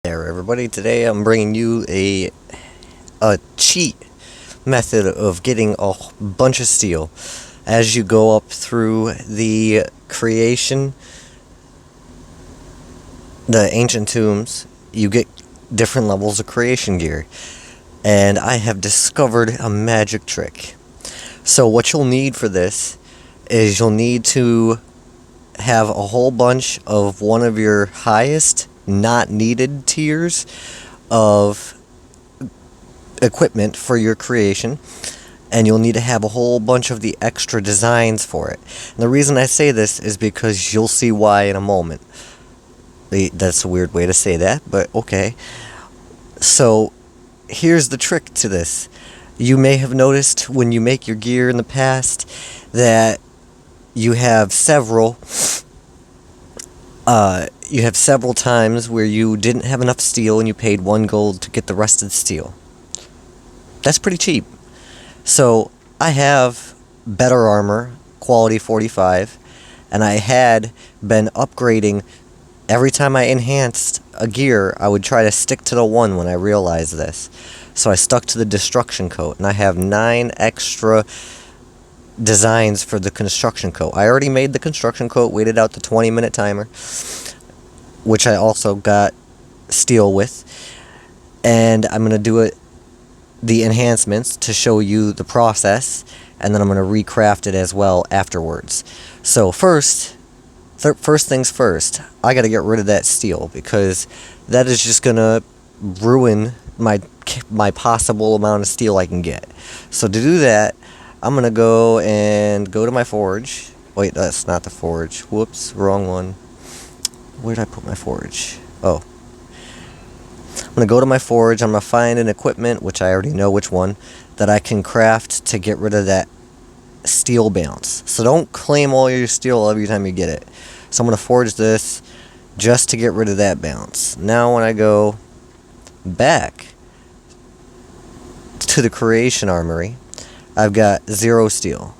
There, everybody. Today I'm bringing you a cheat method of getting a bunch of steel. As you go up through the creation, the ancient tombs, you get different levels of creation gear. And I have discovered a magic trick. So what you'll need for this is you'll need to have a whole bunch of one of your highest not needed tiers of equipment for your creation, and you'll need to have a whole bunch of the extra designs for it. And the reason I say this is because you'll see why in a moment. That's a weird way to say that, but okay. So here's the trick to this. You may have noticed when you make your gear in the past that you have several times where you didn't have enough steel and you paid 1 gold to get the rest of the steel. That's pretty cheap. So I have better armor, quality 45, and I had been upgrading. Every time I enhanced a gear, I would try to stick to the 1 when I realized this. So I stuck to the destruction coat, and I have 9 extra designs for the construction coat. I already made the construction coat, waited out the 20-minute timer, which I also got steel with, and I'm going to do the enhancements to show you the process, and then I'm going to recraft it as well afterwards. So first things first, I got to get rid of that steel, because that is just going to ruin my possible amount of steel I can get. So to do that, I'm going to go to my forge. Wait, that's not the forge. Whoops, wrong one. Where did I put my forge? Oh. I'm going to go to my forge. I'm going to find an equipment, which I already know which one, that I can craft to get rid of that steel bounce. So don't claim all your steel every time you get it. So I'm going to forge this just to get rid of that bounce. Now when I go back to the creation armory, I've got 0 steel.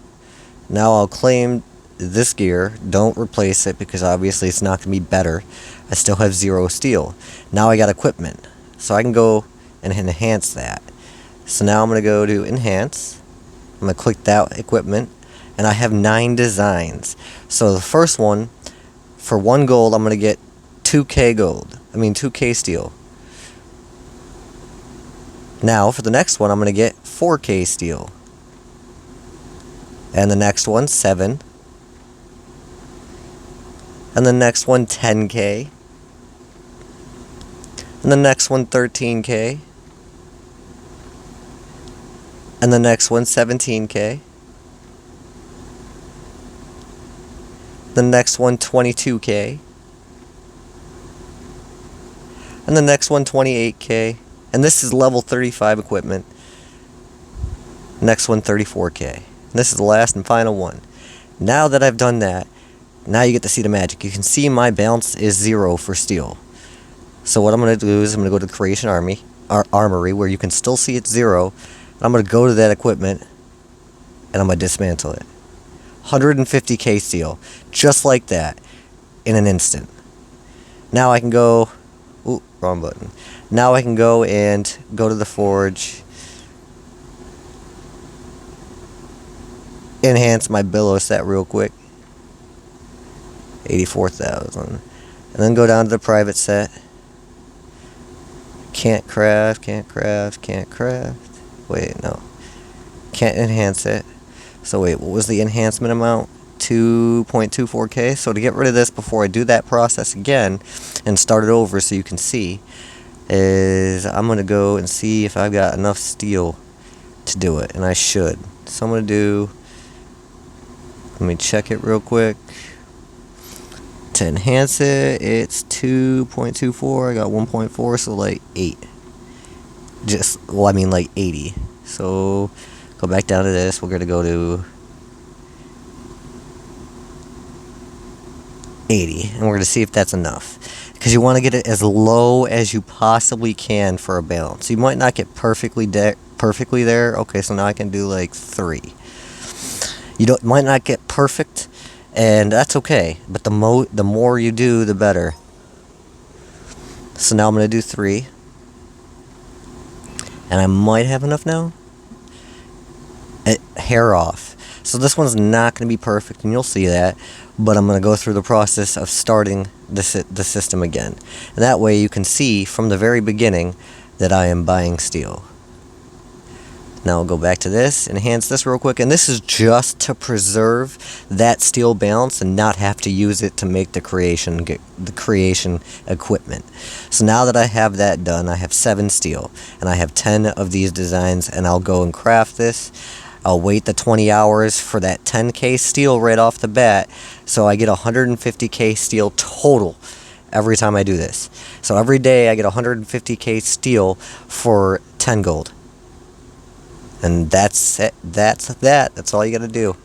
Now I'll claim this gear, don't replace it because obviously it's not going to be better. I still have 0 steel. Now I got equipment, so I can go and enhance that. So now I'm going to go to enhance, I'm going to click that equipment, and I have 9 designs. So the first one, for 1 gold, I'm going to get 2k steel. Now for the next one, I'm going to get 4k steel. And the next one, 7. And the next one, 10k. And the next one, 13k. And the next one, 17k. The next one, 22k. And the next one, 28k. And this is level 35 equipment. Next one, 34k. This is the last and final one. Now that I've done that, now you get to see the magic. You can see my bounce is 0 for steel. So what I'm going to do is I'm going to go to the creation armory, where you can still see it's 0. And I'm going to go to that equipment, and I'm going to dismantle it. 150k steel. Just like that. In an instant. Now I can go... Ooh, wrong button. Now I can go to the forge, enhance my billow set real quick, 84,000, and then go down to the private set. Can't craft. Wait, no, can't enhance it. So wait, what was the enhancement amount? 2.24k. So to get rid of this before I do that process again and start it over so you can see, is I'm going to go and see if I've got enough steel to do it, and I should. So I'm going to do, let me check it real quick. To enhance it, it's 2.24. I got 1.4, so like 8. Like 80. So go back down to this. We're going to go to 80, and we're going to see if that's enough, because you want to get it as low as you possibly can for a balance. You might not get perfectly there. Okay, so now I can do like 3. You might not get perfect, and that's okay. But the more you do, the better. So now I'm going to do 3. And I might have enough now. Hair off. So this one's not going to be perfect, and you'll see that. But I'm going to go through the process of starting the system again. And that way you can see from the very beginning that I am buying steel. Now I'll go back to this, enhance this real quick, and this is just to preserve that steel balance and not have to use it to make the creation equipment. So now that I have that done, I have 7 steel, and I have 10 of these designs, and I'll go and craft this. I'll wait the 20 hours for that 10k steel right off the bat, so I get 150k steel total every time I do this. So every day I get 150k steel for 10 gold. And that's it. That's all you gotta do.